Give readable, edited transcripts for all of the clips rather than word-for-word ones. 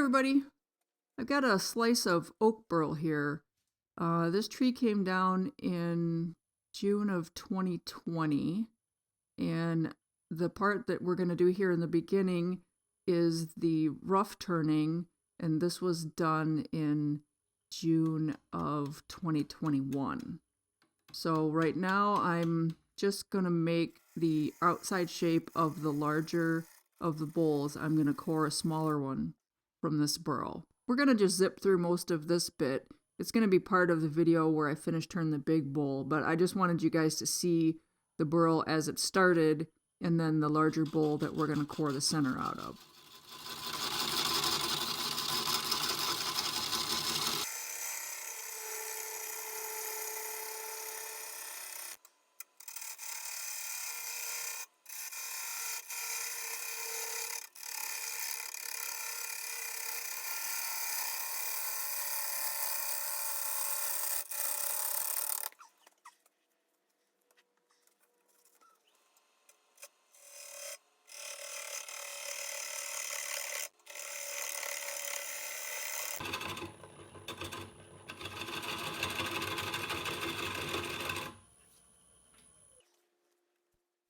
everybody. I've got a slice of oak burl here. This tree came down in June of 2020, and the part that we're going to do here in the beginning is the rough turning, and this was done in June of 2021. So right now I'm just going to make the outside shape of the larger of the bowls. I'm going to core a smaller one from this burl. We're going to just zip through most of this bit. It's going to be part of the video where I finish turning the big bowl, but I just wanted you guys to see the burl as it started and then the larger bowl that we're going to core the center out of.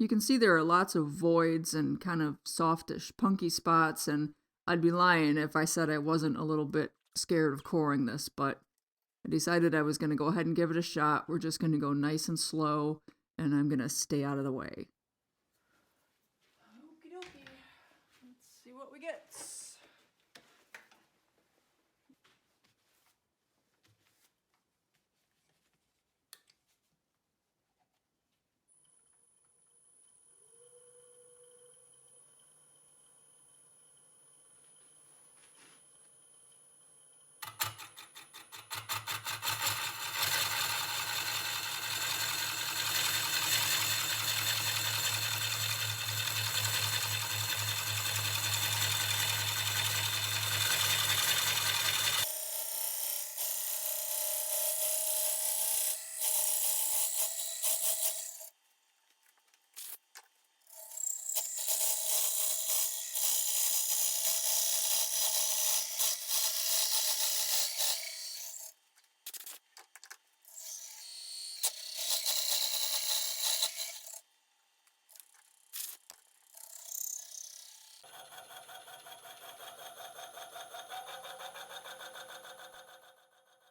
You can see there are lots of voids and kind of softish, punky spots, and I'd be lying if I said I wasn't a little bit scared of coring this, but I decided I was going to go ahead and give it a shot. We're just going to go nice and slow, and I'm going to stay out of the way. Okie dokie. Let's see what we get.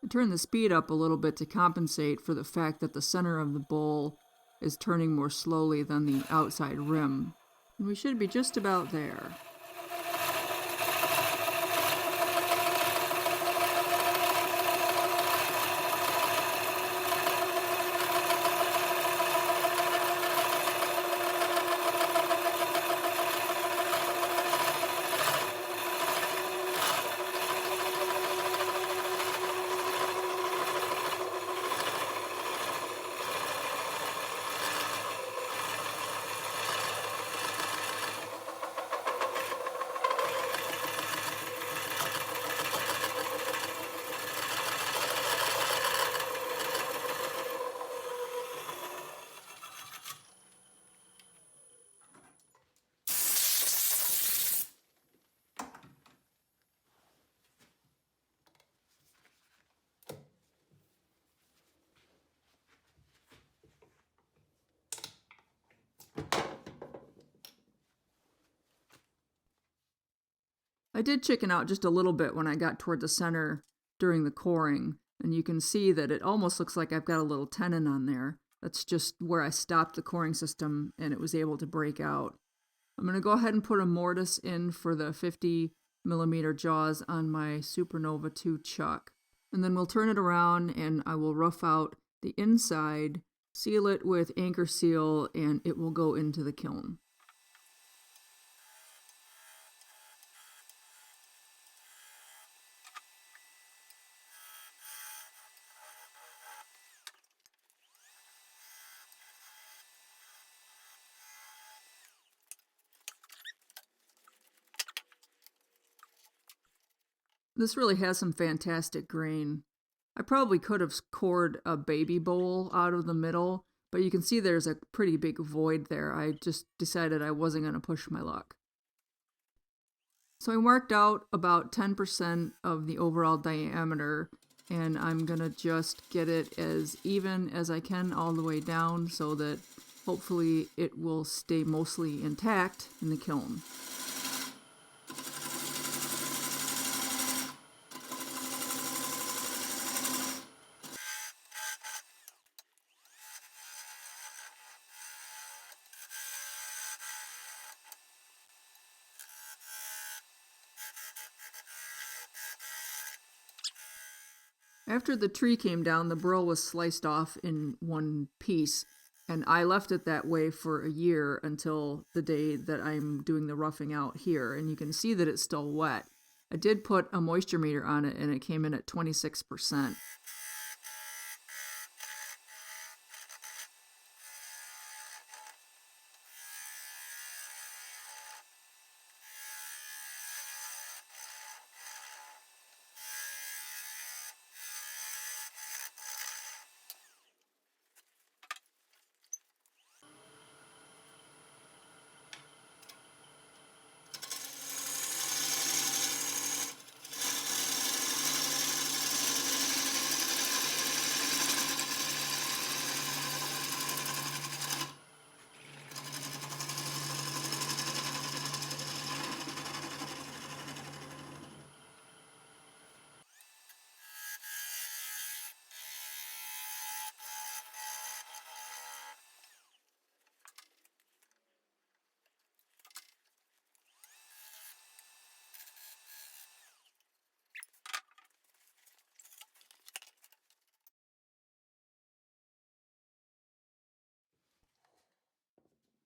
I turned the speed up a little bit to compensate for the fact that the center of the bowl is turning more slowly than the outside rim. And we should be just about there. I did chicken out just a little bit when I got toward the center during the coring, and you can see that it almost looks like I've got a little tenon on there. That's just where I stopped the coring system and it was able to break out. I'm going to go ahead and put a mortise in for the 50mm jaws on my Supernova 2 chuck. And then we'll turn it around and I will rough out the inside, seal it with AnchorSeal, and it will go into the kiln. This really has some fantastic grain. I probably could have cored a baby bowl out of the middle, but you can see there's a pretty big void there. I just decided I wasn't going to push my luck. So I marked out about 10% of the overall diameter, and I'm gonna just get it as even as I can all the way down so that hopefully it will stay mostly intact in the kiln. After the tree came down, the burl was sliced off in one piece, and I left it that way for a year until the day that I'm doing the roughing out here, and you can see that it's still wet. I did put a moisture meter on it, and it came in at 26%.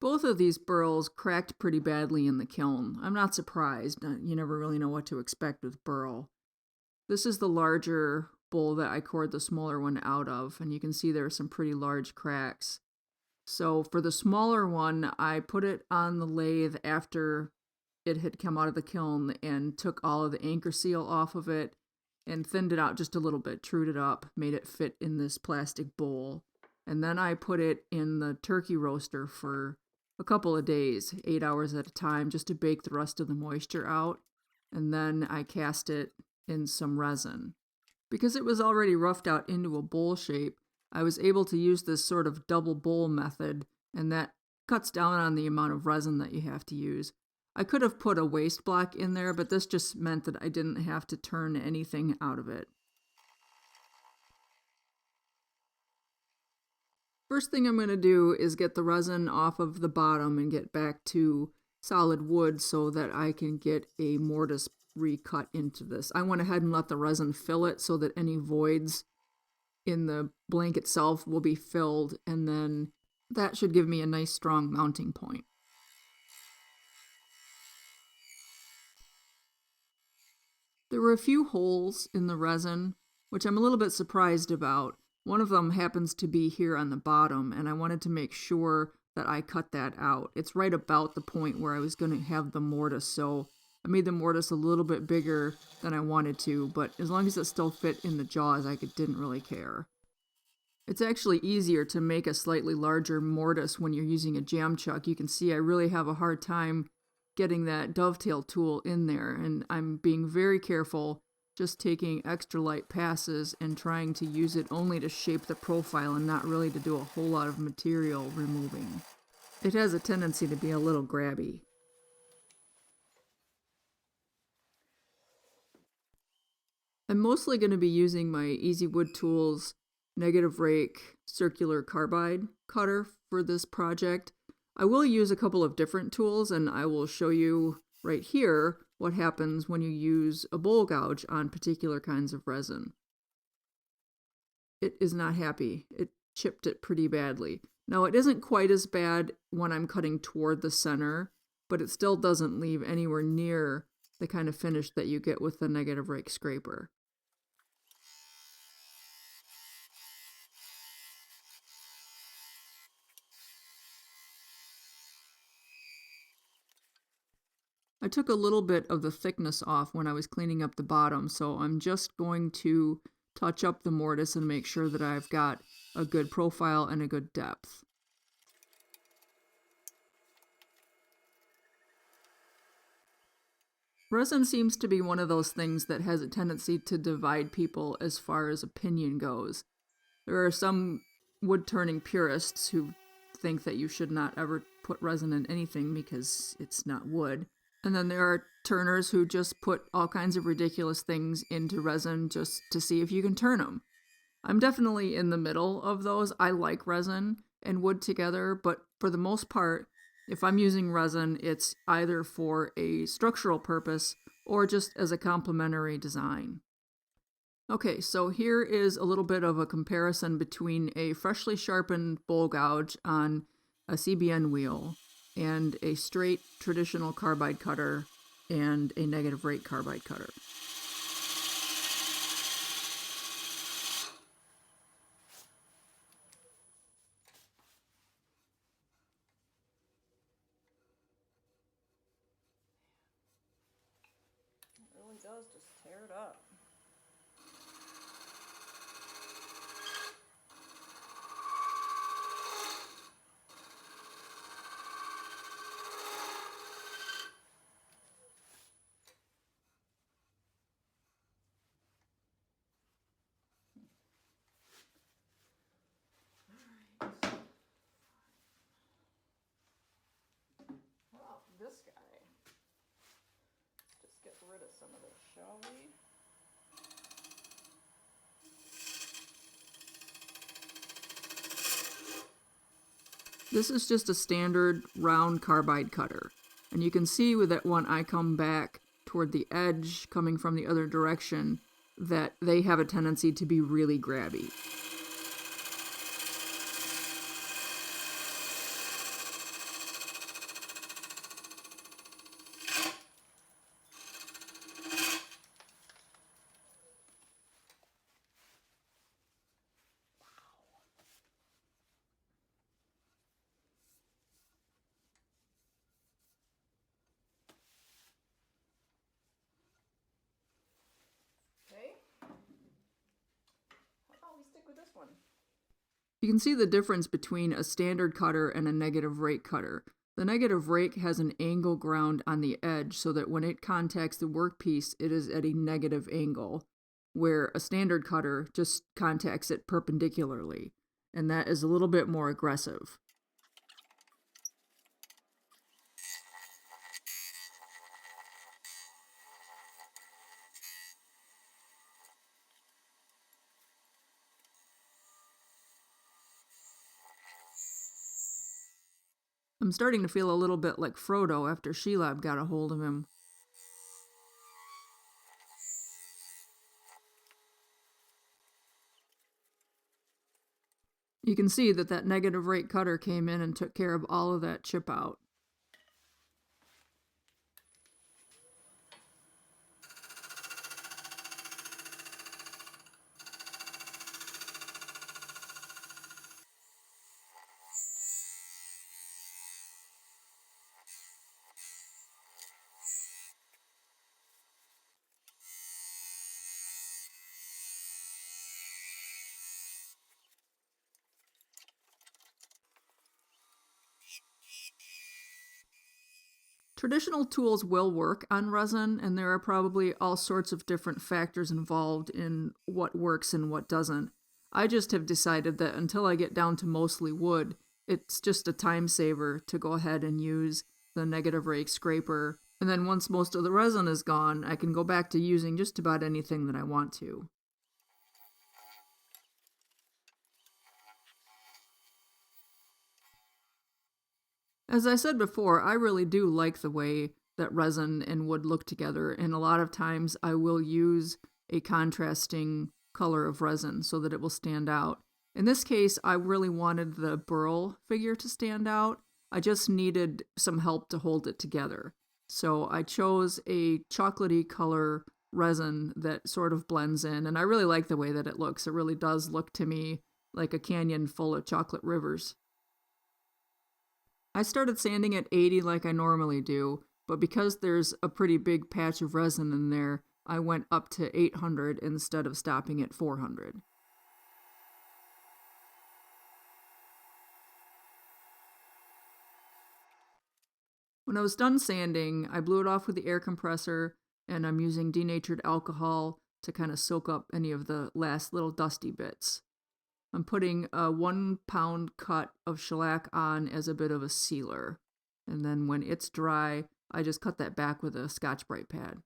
Both of these burls cracked pretty badly in the kiln. I'm not surprised. You never really know what to expect with burl. This is the larger bowl that I cored the smaller one out of, and you can see there are some pretty large cracks. So for the smaller one, I put it on the lathe after it had come out of the kiln and took all of the AnchorSeal off of it and thinned it out just a little bit, trued it up, made it fit in this plastic bowl. And then I put it in the turkey roaster for a couple of days, 8 hours at a time, just to bake the rest of the moisture out. And then I cast it in some resin. Because it was already roughed out into a bowl shape, I was able to use this sort of double bowl method, and that cuts down on the amount of resin that you have to use. I could have put a waste block in there, but this just meant that I didn't have to turn anything out of it. First thing I'm going to do is get the resin off of the bottom and get back to solid wood so that I can get a mortise recut into this. I went ahead and let the resin fill it so that any voids in the blank itself will be filled, and then that should give me a nice strong mounting point. There were a few holes in the resin, which I'm a little bit surprised about. One of them happens to be here on the bottom, and I wanted to make sure that I cut that out. It's right about the point where I was going to have the mortise, so I made the mortise a little bit bigger than I wanted to, but as long as it still fit in the jaws, I didn't really care. It's actually easier to make a slightly larger mortise when you're using a jam chuck. You can see I really have a hard time getting that dovetail tool in there, and I'm being very careful, just taking extra light passes and trying to use it only to shape the profile and not really to do a whole lot of material removing. It has a tendency to be a little grabby. I'm mostly going to be using my Easy Wood Tools negative rake circular carbide cutter for this project. I will use a couple of different tools, and I will show you right here what happens when you use a bowl gouge on particular kinds of resin. It is not happy. It chipped it pretty badly. Now, it isn't quite as bad when I'm cutting toward the center, but it still doesn't leave anywhere near the kind of finish that you get with the negative rake scraper. I took a little bit of the thickness off when I was cleaning up the bottom, so I'm just going to touch up the mortise and make sure that I've got a good profile and a good depth. Resin seems to be one of those things that has a tendency to divide people as far as opinion goes. There are some wood turning purists who think that you should not ever put resin in anything because it's not wood. And then there are turners who just put all kinds of ridiculous things into resin just to see if you can turn them. I'm definitely in the middle of those. I like resin and wood together, but for the most part, if I'm using resin, it's either for a structural purpose or just as a complementary design. Okay, so here is a little bit of a comparison between a freshly sharpened bowl gouge on a CBN wheel and a straight traditional carbide cutter and a negative rate carbide cutter. It really does just tear it up. Well, this guy. Just get rid of some of this, shall we? This is just a standard round carbide cutter. And you can see with that one I come back toward the edge coming from the other direction that they have a tendency to be really grabby. Okay. How about we stick with this one? You can see the difference between a standard cutter and a negative rake cutter. The negative rake has an angle ground on the edge so that when it contacts the workpiece, it is at a negative angle, where a standard cutter just contacts it perpendicularly, and that is a little bit more aggressive. I'm starting to feel a little bit like Frodo after Shelob got a hold of him. You can see that that negative rate cutter came in and took care of all of that chip out. Traditional tools will work on resin, and there are probably all sorts of different factors involved in what works and what doesn't. I just have decided that until I get down to mostly wood, it's just a time saver to go ahead and use the negative rake scraper. And then once most of the resin is gone, I can go back to using just about anything that I want to. As I said before, I really do like the way that resin and wood look together, and a lot of times I will use a contrasting color of resin so that it will stand out. In this case, I really wanted the burl figure to stand out. I just needed some help to hold it together. So I chose a chocolatey color resin that sort of blends in, and I really like the way that it looks. It really does look to me like a canyon full of chocolate rivers. I started sanding at 80 like I normally do, but because there's a pretty big patch of resin in there, I went up to 800 instead of stopping at 400. When I was done sanding, I blew it off with the air compressor, and I'm using denatured alcohol to kind of soak up any of the last little dusty bits. I'm putting a 1 pound cut of shellac on as a bit of a sealer. And then when it's dry, I just cut that back with a Scotch-Brite pad.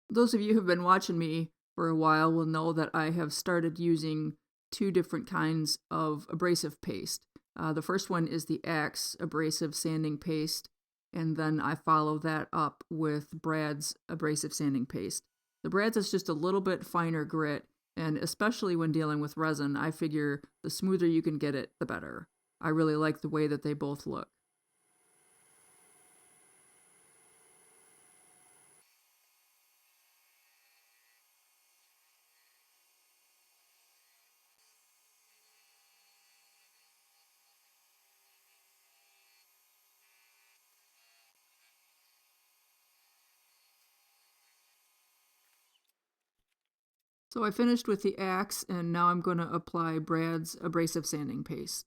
Those of you who have been watching me for a while will know that I have started using 2 different kinds of abrasive paste. The first one is the Axe abrasive sanding paste, and then I follow that up with Brad's abrasive sanding paste. The Brad's is just a little bit finer grit, and especially when dealing with resin, I figure the smoother you can get it, the better. I really like the way that they both look. So I finished with the Axe, and now I'm going to apply Brad's abrasive sanding paste.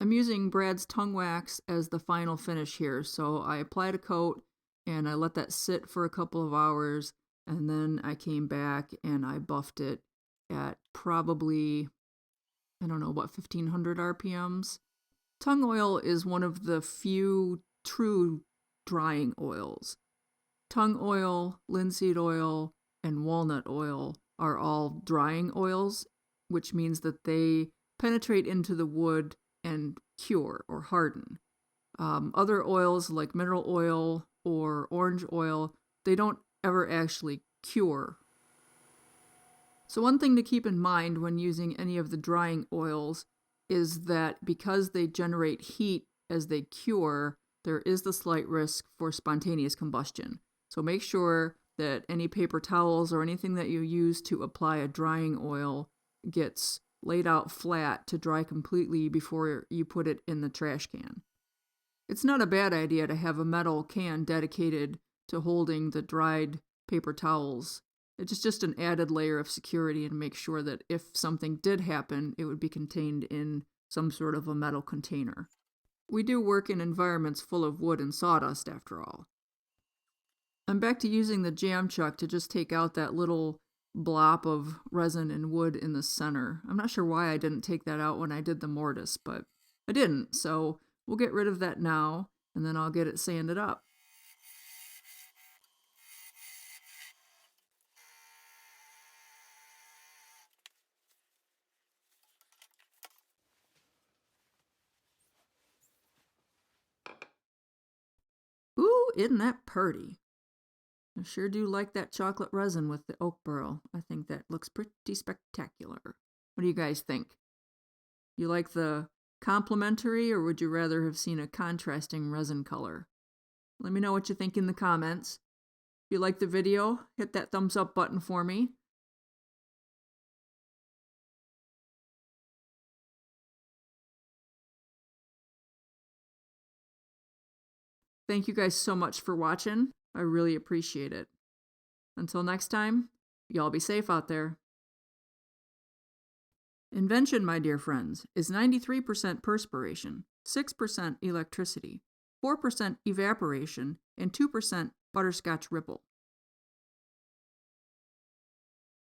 I'm using Brad's tongue wax as the final finish here, so I applied a coat and I let that sit for a couple of hours, and then I came back and I buffed it at probably, I don't know, what, 1500 RPMs? Tongue oil is one of the few true drying oils. Tongue oil, linseed oil, and walnut oil are all drying oils, which means that they penetrate into the wood and cure or harden. Other oils like mineral oil or orange oil, they don't ever actually cure. So one thing to keep in mind when using any of the drying oils is that because they generate heat as they cure, there is the slight risk for spontaneous combustion. So make sure that any paper towels or anything that you use to apply a drying oil gets laid out flat to dry completely before you put it in the trash can. It's not a bad idea to have a metal can dedicated to holding the dried paper towels. It's just an added layer of security and make sure that if something did happen, it would be contained in some sort of a metal container. We do work in environments full of wood and sawdust after all. I'm back to using the jam chuck to just take out that little blob of resin and wood in the center. I'm not sure why I didn't take that out when I did the mortise, but I didn't, so we'll get rid of that now, and then I'll get it sanded up. Ooh, isn't that pretty? I sure do like that chocolate resin with the oak burl. I think that looks pretty spectacular. What do you guys think? You like the complementary, or would you rather have seen a contrasting resin color? Let me know what you think in the comments. If you like the video, hit that thumbs up button for me. Thank you guys so much for watching. I really appreciate it. Until next time, y'all be safe out there. Invention, my dear friends, is 93% perspiration, 6% electricity, 4% evaporation, and 2% butterscotch ripple.